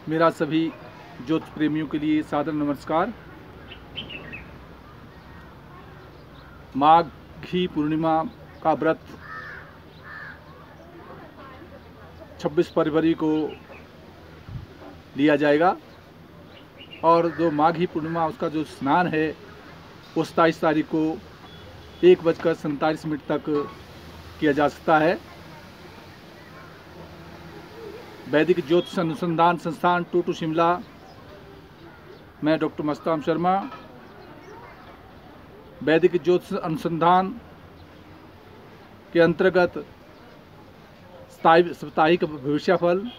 मेरा सभी ज्योतिष प्रेमियों के लिए सादर नमस्कार। माघी पूर्णिमा का व्रत 26 फरवरी को लिया जाएगा और जो माघी पूर्णिमा उसका जो स्नान है वो 27 तारीख को 1:47 तक किया जा सकता है। वैदिक ज्योतिष अनुसंधान संस्थान टूटू शिमला, मैं डॉक्टर मस्ताम शर्मा, वैदिक ज्योतिष अनुसंधान के अंतर्गत साप्ताहिक भविष्यफल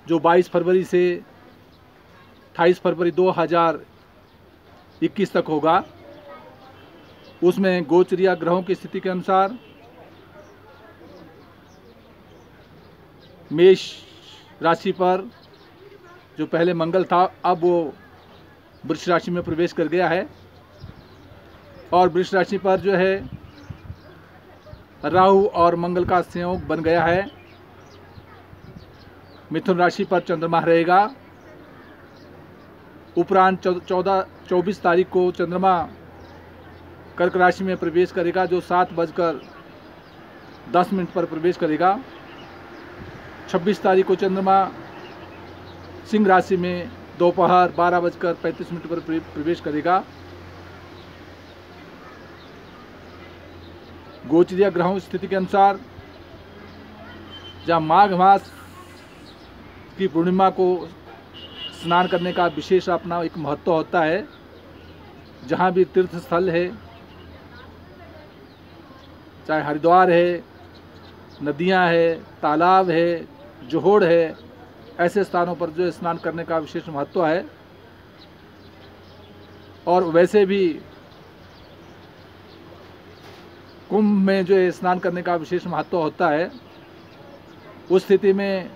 जो 22 फरवरी से 28 फरवरी 2021 तक होगा, उसमें गोचरीय ग्रहों की स्थिति के अनुसार मेष राशि पर जो पहले मंगल था अब वो वृष राशि में प्रवेश कर गया है और वृष राशि पर जो है राहु और मंगल का संयोग बन गया है। मिथुन राशि पर चंद्रमा रहेगा। उपरांत 24 तारीख को चंद्रमा कर्क राशि में प्रवेश करेगा जो 7:10 पर प्रवेश करेगा। 26 तारीख को चंद्रमा सिंह राशि में दोपहर 12:35 पर प्रवेश करेगा। गोचरीय ग्रहों की स्थिति के अनुसार जहाँ माघ मास की पूर्णिमा को स्नान करने का विशेष अपना एक महत्व होता है, जहाँ भी तीर्थ स्थल है, चाहे हरिद्वार है, नदियाँ है, तालाब है, जोहड़ है, ऐसे स्थानों पर जो स्नान करने का विशेष महत्व है। और वैसे भी कुंभ में जो है स्नान करने का विशेष महत्व होता है। उस स्थिति में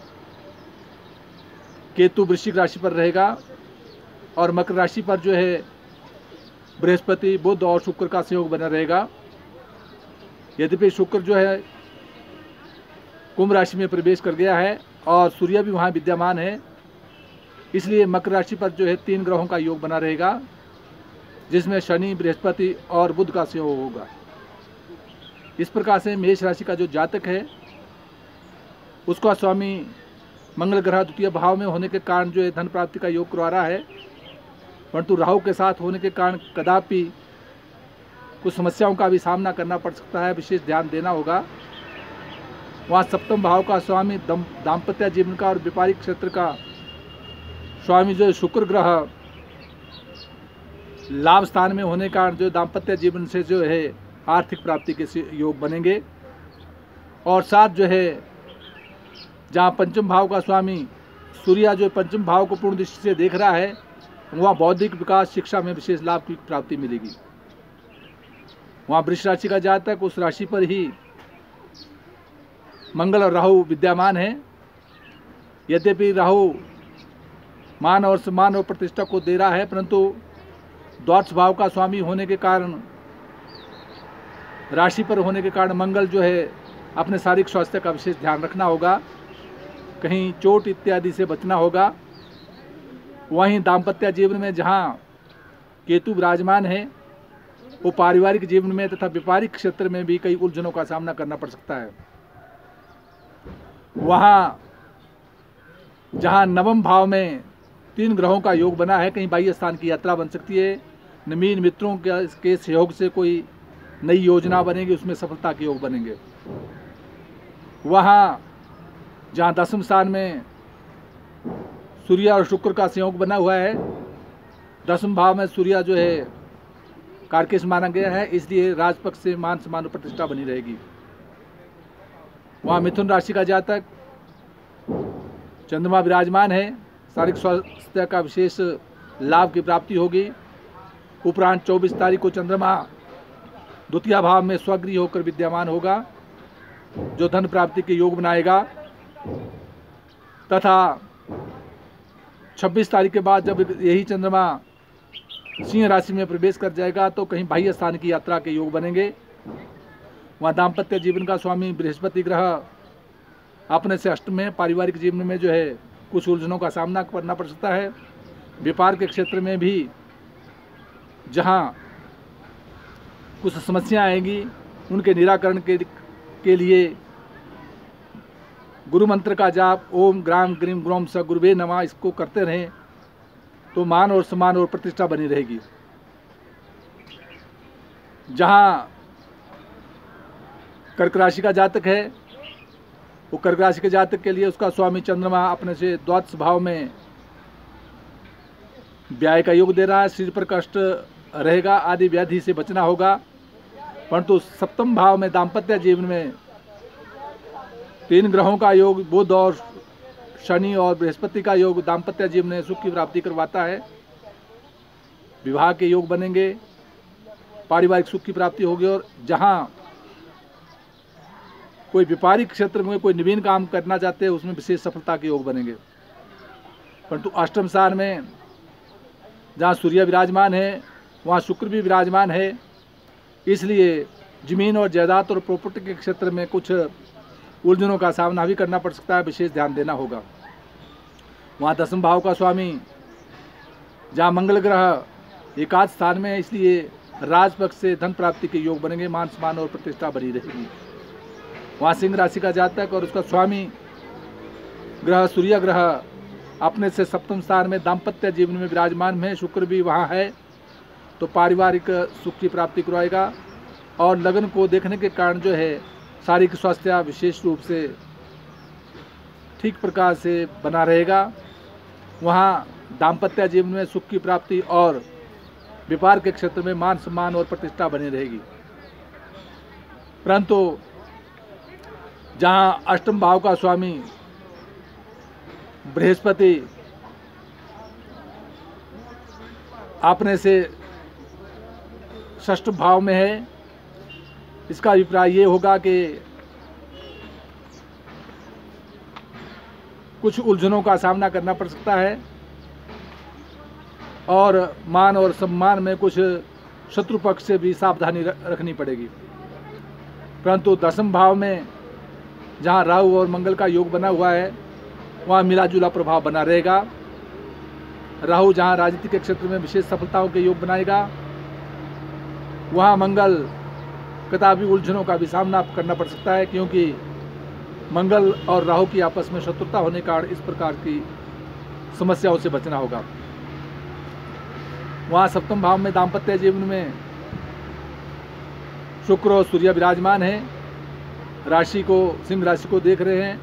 केतु वृश्चिक राशि पर रहेगा और मकर राशि पर जो है बृहस्पति, बुध और शुक्र का संयोग बना रहेगा। यद्यपि शुक्र जो है कुंभ राशि में प्रवेश कर गया है और सूर्य भी वहाँ विद्यमान है, इसलिए मकर राशि पर जो है 3 ग्रहों का योग बना रहेगा, जिसमें शनि, बृहस्पति और बुध का संयोग होगा। इस प्रकार से मेष राशि का जो जातक है उसका स्वामी मंगल ग्रह द्वितीय भाव में होने के कारण जो है धन प्राप्ति का योग करवा रहा है, परंतु राहु के साथ होने के कारण कदापि कुछ समस्याओं का भी सामना करना पड़ सकता है। विशेष ध्यान देना होगा। वहाँ सप्तम भाव का स्वामी दाम्पत्य जीवन का और व्यापारिक क्षेत्र का स्वामी जो शुक्र ग्रह लाभ स्थान में होने के कारण जो दाम्पत्य जीवन से जो है आर्थिक प्राप्ति के योग बनेंगे। और साथ जो है जहाँ पंचम भाव का स्वामी सूर्य जो पंचम भाव को पूर्ण दृष्टि से देख रहा है, वहाँ बौद्धिक विकास, शिक्षा में विशेष लाभ की प्राप्ति मिलेगी। वहाँ वृष राशि का जातक, उस राशि पर ही मंगल और राहु विद्यमान है। यद्यपि राहु मान और सम्मान और प्रतिष्ठा को दे रहा है, परंतु द्वादश भाव का स्वामी होने के कारण, राशि पर होने के कारण मंगल जो है अपने शारीरिक स्वास्थ्य का विशेष ध्यान रखना होगा, कहीं चोट इत्यादि से बचना होगा। वहीं दाम्पत्य जीवन में जहाँ केतु विराजमान है, वो पारिवारिक जीवन में तथा व्यापारिक क्षेत्र में भी कई उलझनों का सामना करना पड़ सकता है। वहाँ जहाँ नवम भाव में 3 ग्रहों का योग बना है, कहीं बाह्य स्थान की यात्रा बन सकती है। नवीन मित्रों के सहयोग से कोई नई योजना बनेगी, उसमें सफलता के योग बनेंगे। वहाँ जहाँ दसम स्थान में सूर्य और शुक्र का संयोग बना हुआ है, दसम भाव में सूर्य जो है कारकेश माना गया है, इसलिए राजपक्ष से मान सम्मान और प्रतिष्ठा बनी रहेगी। वहाँ मिथुन राशि का जातक चंद्रमा विराजमान है, शारीरिक स्वास्थ्य का विशेष लाभ की प्राप्ति होगी। उपरांत 24 तारीख को चंद्रमा द्वितीय भाव में स्वगृही होकर विद्यमान होगा, जो धन प्राप्ति के योग बनाएगा। तथा 26 तारीख के बाद जब यही चंद्रमा सिंह राशि में प्रवेश कर जाएगा तो कहीं बाह्य स्थान की यात्रा के योग बनेंगे। वहाँ दाम्पत्य जीवन का स्वामी बृहस्पति ग्रह अपने से अष्टम में पारिवारिक जीवन में जो है कुछ उलझनों का सामना करना पड़ सकता है। व्यापार के क्षेत्र में भी जहाँ कुछ समस्या आएंगी उनके निराकरण के लिए गुरु मंत्र का जाप ओम ग्राम ग्रीम ग्रोम स गुरुवे नमः इसको करते रहें तो मान और सम्मान और प्रतिष्ठा बनी रहेगी। जहाँ कर्क राशि का जातक है वो कर्क राशि के जातक के लिए उसका स्वामी चंद्रमा अपने से द्वादश भाव में व्यय का योग दे रहा है। शरीर पर कष्ट रहेगा, आदि व्याधि से बचना होगा। परंतु सप्तम भाव में दाम्पत्य जीवन में 3 ग्रहों का योग, बुध और शनि और बृहस्पति का योग दाम्पत्य जीवन में सुख की प्राप्ति करवाता है। विवाह के योग बनेंगे, पारिवारिक सुख की प्राप्ति होगी। और जहाँ कोई व्यापारिक क्षेत्र में कोई नवीन काम करना चाहते हैं उसमें विशेष सफलता के योग बनेंगे। परंतु अष्टम स्थान में जहाँ सूर्य विराजमान है वहाँ शुक्र भी विराजमान है, इसलिए जमीन और जायदाद और प्रॉपर्टी के क्षेत्र में कुछ उलझनों का सामना भी करना पड़ सकता है, विशेष ध्यान देना होगा। वहाँ दसम भाव का स्वामी जहाँ मंगल ग्रह एकादश स्थान में है, इसलिए राजपक्ष से धन प्राप्ति के योग बनेंगे, मान सम्मान और प्रतिष्ठा बनी रहेगी। वहाँ सिंह राशि का जातक और उसका स्वामी ग्रह सूर्य ग्रह अपने से सप्तम स्थान में दाम्पत्य जीवन में विराजमान है, शुक्र भी वहाँ है, तो पारिवारिक सुख की प्राप्ति करवाएगा। और लगन को देखने के कारण जो है शारीरिक स्वास्थ्य विशेष रूप से ठीक प्रकार से बना रहेगा। वहाँ दाम्पत्य जीवन में सुख की प्राप्ति और व्यापार के क्षेत्र में मान सम्मान और प्रतिष्ठा बनी रहेगी। परंतु जहाँ अष्टम भाव का स्वामी बृहस्पति अपने से षष्ठ भाव में है, इसका अभिप्राय ये होगा कि कुछ उलझनों का सामना करना पड़ सकता है और मान और सम्मान में कुछ शत्रु पक्ष से भी सावधानी रखनी पड़ेगी। परंतु दसम भाव में जहाँ राहु और मंगल का योग बना हुआ है वहाँ मिला जुला प्रभाव बना रहेगा। राहु जहाँ राजनीति के क्षेत्र में विशेष सफलताओं के योग बनाएगा, वहाँ मंगल कदापि उलझनों का भी सामना करना पड़ सकता है, क्योंकि मंगल और राहु की आपस में शत्रुता होने के कारण इस प्रकार की समस्याओं से बचना होगा। वहाँ सप्तम भाव में दाम्पत्य जीवन में शुक्र और सूर्य विराजमान है, राशि को सिंह राशि को देख रहे हैं,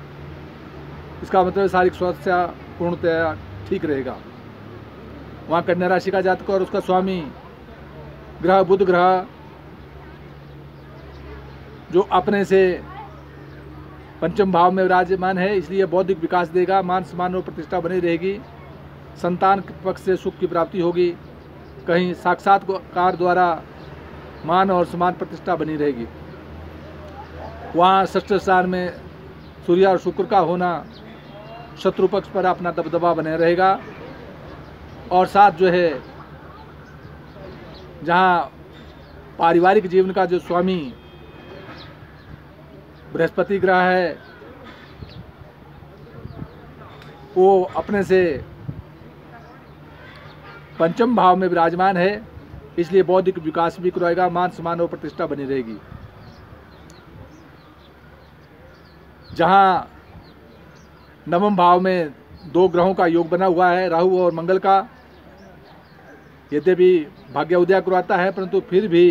इसका मतलब शारीरिक स्वास्थ्य पूर्णतया ठीक रहेगा। वहाँ कन्या राशि का जातक और उसका स्वामी ग्रह बुध ग्रह जो अपने से पंचम भाव में विराजमान है, इसलिए बौद्धिक विकास देगा, मान सम्मान और प्रतिष्ठा बनी रहेगी। संतान के पक्ष से सुख की प्राप्ति होगी, कहीं साक्षात्कार द्वारा मान और सम्मान प्रतिष्ठा बनी रहेगी। वहाँ षष्ठ स्थान में सूर्य और शुक्र का होना शत्रु पक्ष पर अपना दबदबा बने रहेगा। और साथ जो है जहाँ पारिवारिक जीवन का जो स्वामी बृहस्पति ग्रह है वो अपने से पंचम भाव में विराजमान है, इसलिए बौद्धिक विकास भी करवाएगा, मान सम्मान और प्रतिष्ठा बनी रहेगी। जहाँ नवम भाव में 2 ग्रहों का योग बना हुआ है, राहु और मंगल का, यद्यपि भाग्य उदय करवाता है, परंतु फिर भी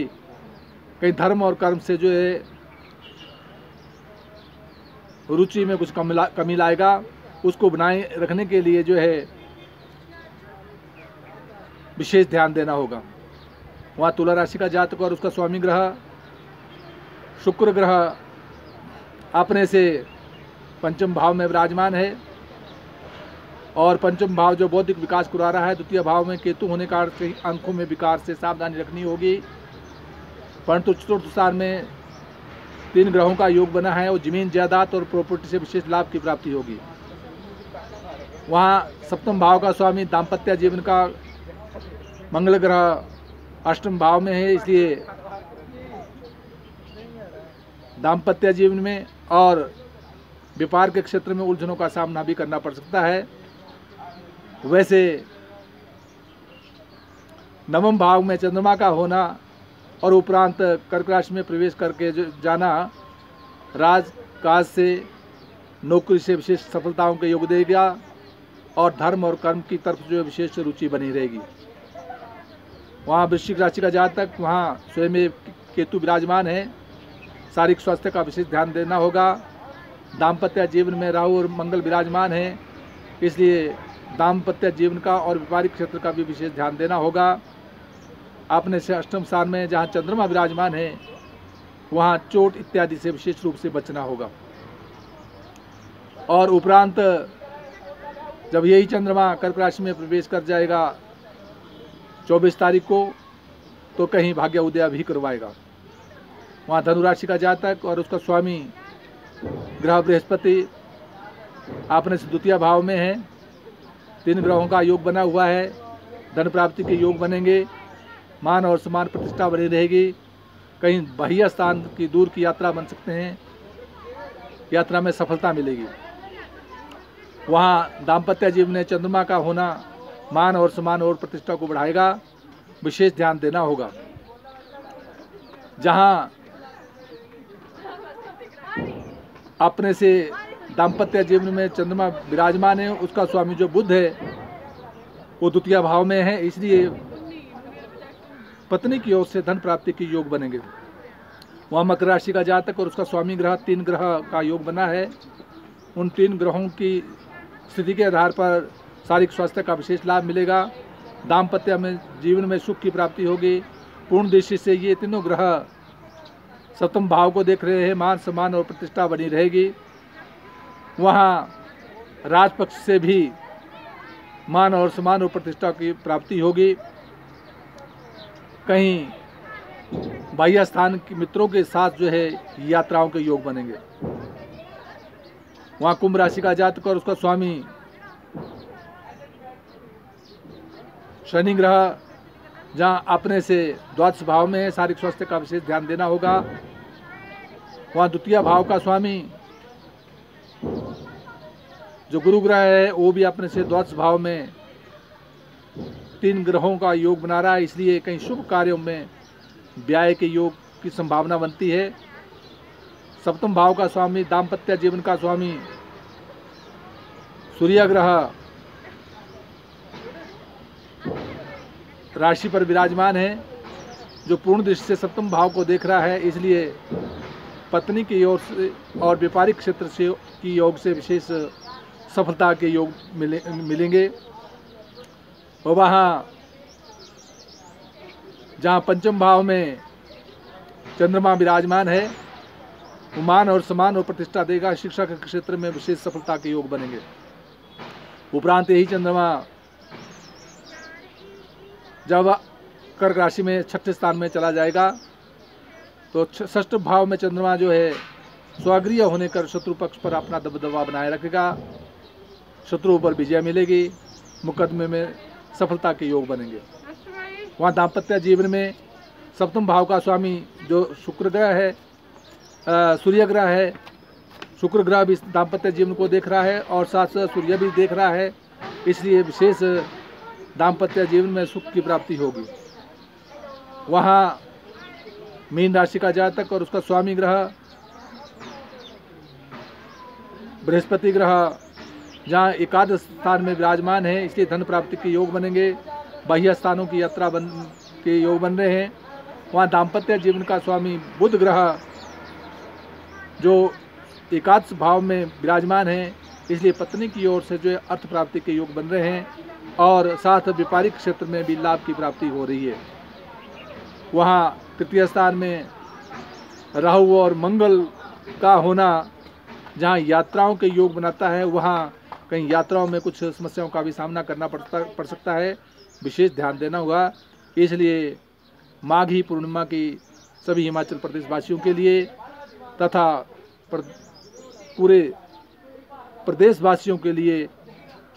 कहीं धर्म और कर्म से जो है रुचि में कुछ कमी लाएगा। उसको बनाए रखने के लिए जो है विशेष ध्यान देना होगा। वहाँ तुला राशि का जातक और उसका स्वामी ग्रह शुक्र ग्रह अपने से पंचम भाव में विराजमान है और पंचम भाव जो बौद्धिक विकास करा रहा है, द्वितीय भाव में केतु होने कारण से आंखों में विकार से सावधानी रखनी होगी। परंतु चतुर्थ स्थान में 3 ग्रहों का योग बना है और जमीन जायदाद और प्रॉपर्टी से विशेष लाभ की प्राप्ति होगी। वहाँ सप्तम भाव का स्वामी दाम्पत्य जीवन का मंगल ग्रह अष्टम भाव में है, इसलिए दाम्पत्य जीवन में और व्यापार के क्षेत्र में उलझनों का सामना भी करना पड़ सकता है। वैसे नवम भाव में चंद्रमा का होना और उपरांत कर्क राशि में प्रवेश करके जो जाना राज काज से, नौकरी से विशेष सफलताओं के योग देगा और धर्म और कर्म की तरफ जो विशेष रुचि बनी रहेगी। वहाँ वृश्चिक राशि का जातक, वहाँ स्वयं में केतु विराजमान है। शारीरिक स्वास्थ्य का विशेष ध्यान देना होगा। दाम्पत्य जीवन में राहु और मंगल विराजमान है, इसलिए दाम्पत्य जीवन का और व्यापारिक क्षेत्र का भी विशेष ध्यान देना होगा। अपने से अष्टम स्थान में जहाँ चंद्रमा विराजमान है, वहाँ चोट इत्यादि से विशेष रूप से बचना होगा। और उपरांत जब यही चंद्रमा कर्क राशि में प्रवेश कर जाएगा 24 तारीख को, तो कहीं भाग्य उदय भी करवाएगा। वहाँ धनु राशि का जातक और उसका स्वामी ग्रह बृहस्पति अपने से द्वितीय भाव में है। 3 ग्रहों का योग बना हुआ है। धन प्राप्ति के योग बनेंगे, मान और समान प्रतिष्ठा बनी रहेगी। कहीं बाह्य स्थान की दूर की यात्रा बन सकते हैं, यात्रा में सफलता मिलेगी। वहाँ दाम्पत्य जीवन में चंद्रमा का होना मान और सम्मान और प्रतिष्ठा को बढ़ाएगा, विशेष ध्यान देना होगा। जहाँ अपने से दाम्पत्य जीवन में चंद्रमा विराजमान है, उसका स्वामी जो बुध है वो द्वितीय भाव में है, इसलिए पत्नी की ओर से धन प्राप्ति के योग बनेंगे। वहाँ मकर राशि का जातक और उसका स्वामी ग्रह 3 ग्रह का योग बना है। उन 3 ग्रहों की स्थिति के आधार पर शारीरिक स्वास्थ्य का विशेष लाभ मिलेगा। दाम्पत्य में जीवन में सुख की प्राप्ति होगी। पूर्ण दृष्टि से ये तीनों ग्रह सप्तम भाव को देख रहे हैं, मान सम्मान और प्रतिष्ठा बनी रहेगी। वहाँ राजपक्ष से भी मान और सम्मान और प्रतिष्ठा की प्राप्ति होगी। कहीं बाह्य स्थान के मित्रों के साथ जो है यात्राओं के योग बनेंगे। वहाँ कुंभ राशि का जातक और उसका स्वामी शनि ग्रह जहाँ अपने से द्वादश भाव में है, शारीरिक स्वास्थ्य का विशेष ध्यान देना होगा। वहाँ द्वितीय भाव का स्वामी जो गुरु ग्रह है वो भी अपने से द्वादश भाव में 3 ग्रहों का योग बना रहा है, इसलिए कहीं शुभ कार्यों में व्यय के योग की संभावना बनती है। सप्तम भाव का स्वामी, दाम्पत्य जीवन का स्वामी सूर्य ग्रह राशि पर विराजमान है, जो पूर्ण दृष्टि से सप्तम भाव को देख रहा है, इसलिए पत्नी की ओर से और व्यापारिक क्षेत्र से की योग से विशेष सफलता के योग मिलेंगे। और वहाँ जहाँ पंचम भाव में चंद्रमा विराजमान है, वो मान और सम्मान और प्रतिष्ठा देगा। शिक्षा के क्षेत्र में विशेष सफलता के योग बनेंगे। उपरांत यही चंद्रमा जब कर्क राशि में 6ठे स्थान में चला जाएगा, तो 6ठ भाव में चंद्रमा जो है स्वगृह होने कर शत्रु पक्ष पर अपना दबदबा बनाए रखेगा। शत्रुओं पर विजय मिलेगी, मुकदमे में सफलता के योग बनेंगे। वहाँ दाम्पत्य जीवन में सप्तम भाव का स्वामी जो शुक्र ग्रह है, सूर्य ग्रह है, शुक्र ग्रह भी दाम्पत्य जीवन को देख रहा है और साथ साथ सूर्य भी देख रहा है, इसलिए विशेष दाम्पत्य जीवन में सुख की प्राप्ति होगी। वहाँ मीन राशि का जातक और उसका स्वामी ग्रह बृहस्पति ग्रह जहाँ एकादश स्थान में विराजमान है, इसलिए धन प्राप्ति के योग बनेंगे। बाह्य स्थानों की यात्रा के योग बन रहे हैं। वहाँ दाम्पत्य जीवन का स्वामी बुध ग्रह जो एकादश भाव में विराजमान है, इसलिए पत्नी की ओर से जो है अर्थ प्राप्ति के योग बन रहे हैं और साथ व्यापारिक क्षेत्र में भी लाभ की प्राप्ति हो रही है। वहाँ तृतीय स्थान में राहु और मंगल का होना जहाँ यात्राओं के योग बनाता है, वहाँ कहीं यात्राओं में कुछ समस्याओं का भी सामना करना पड़ सकता है, विशेष ध्यान देना होगा। इसलिए माघी पूर्णिमा की सभी हिमाचल प्रदेश वासियों के लिए तथा पूरे प्रदेश वासियों के लिए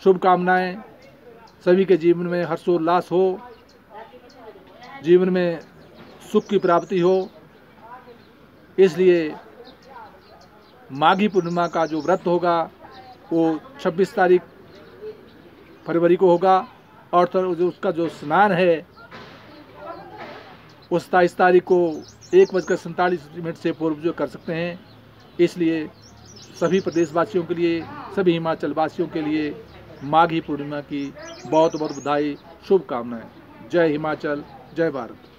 शुभकामनाएं। सभी के जीवन में हर्षोल्लास हो, जीवन में सुख की प्राप्ति हो। इसलिए माघी पूर्णिमा का जो व्रत होगा वो 26 तारीख फरवरी को होगा और जो उसका जो स्नान है वो 27 तारीख को 1:47 से पूर्व जो कर सकते हैं। इसलिए सभी प्रदेशवासियों के लिए, सभी हिमाचल वासियों के लिए माघी पूर्णिमा की बहुत बहुत बधाई, शुभकामनाएं। जय हिमाचल, जय भारत।